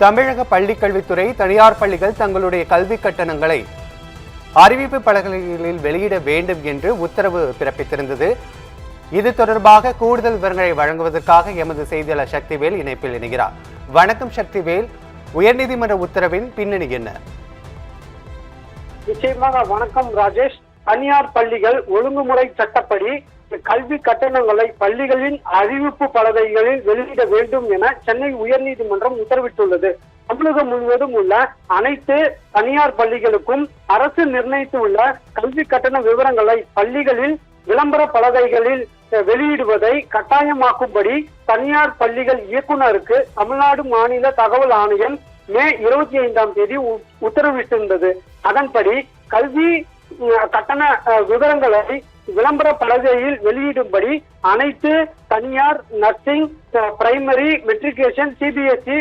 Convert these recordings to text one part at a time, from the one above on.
தமிழக பள்ளிக்கல்வித்துறை தனியார் பள்ளிகள் தங்களுடைய கல்வி கட்டணங்களை அறிவிப்பு பலகைகளில் வெளியிட வேண்டும் என்று உத்தரவு பிறப்பித்திருந்தது. இது தொடர்பாக கூடுதல் விவரங்களை வழங்குவதற்காக எமது செய்தியாளர் சக்திவேல் இணைப்பில் இணைகிறார். வணக்கம் சக்திவேல், உயர்நீதிமன்ற உத்தரவின் பின்னணி என்ன? நிச்சயமாக வணக்கம் ராஜேஷ். தனியார் பள்ளிகள் ஒழுங்குமுறை சட்டப்படி கல்வி கட்டணங்களை பள்ளிகளின் அறிவிப்பு பலகைகளில் வெளியிட வேண்டும் என சென்னை உயர்நீதிமன்றம் உத்தரவிட்டுள்ளது. தமிழகம் முழுவதும் உள்ள அனைத்து தனியார் பள்ளிகளுக்கும் அரசு நிர்ணயித்துள்ள கல்வி கட்டண விவரங்களை பள்ளிகளில் விளம்பர பலகைகளில் வெளியிடுவதை கட்டாயமாக்கும்படி தனியார் பள்ளிகள் இயக்குநருக்கு தமிழ்நாடு மாநில தகவல் ஆணையம் மே 25ஆம் தேதி உத்தரவிட்டிருந்தது. அதன்படி கல்வி கட்டண விவரங்களை விளம்பர பலகையில் வெளியிடும்படி அனைத்து தனியார் நர்சிங், பிரைமரி, மெட்ரிகுலேஷன், சிபிஎஸ்இ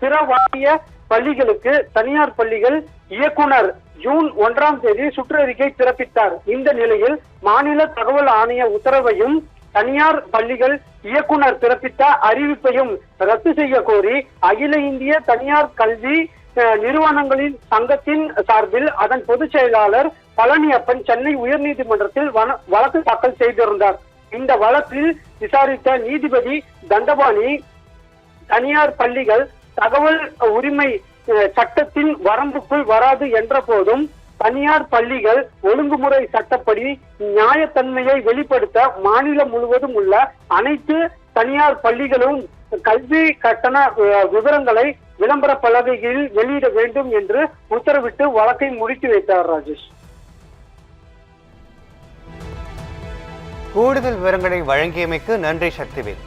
பிற வாரிய பள்ளிகளுக்கு தனியார் பள்ளிகள் இயக்குனர் ஜூன் 1ஆம் தேதி சுற்றறிக்கை பிறப்பித்தார். இந்த நிலையில் மாநில தகவல் ஆணைய உத்தரவையும் தனியார் பள்ளிகள் இயக்குனர் பிறப்பித்த அறிவிப்பையும் ரத்து செய்ய கோரி அகில இந்திய தனியார் கல்வி நிறுவனங்களின் சங்கத்தின் சார்பில் அதன் பொதுச் செயலாளர் பழனியப்பன் சென்னை உயர்நீதிமன்றத்தில் வழக்கு தாக்கல் செய்திருந்தார். இந்த வழக்கில் விசாரித்த நீதிபதி தண்டபாணி, தனியார் பள்ளிகள் தகவல் உரிமை சட்டத்தின் வரம்புக்குள் வராது என்ற போதும் தனியார் பள்ளிகள் ஒழுங்குமுறை சட்டப்படி நியாயத்தன்மையை வெளிப்படுத்த மாநிலம் முழுவதும் உள்ள அனைத்து தனியார் பள்ளிகளும் கல்வி கட்டண விவரங்களை விளம்பர பலகைகளில் வெளியிட வேண்டும் என்று உத்தரவிட்டு வழக்கை முடித்து வைத்தார். ராஜேஷ், கூடுதல் விவரங்களை வழங்கியமைக்கு நன்றி சக்திவேல்.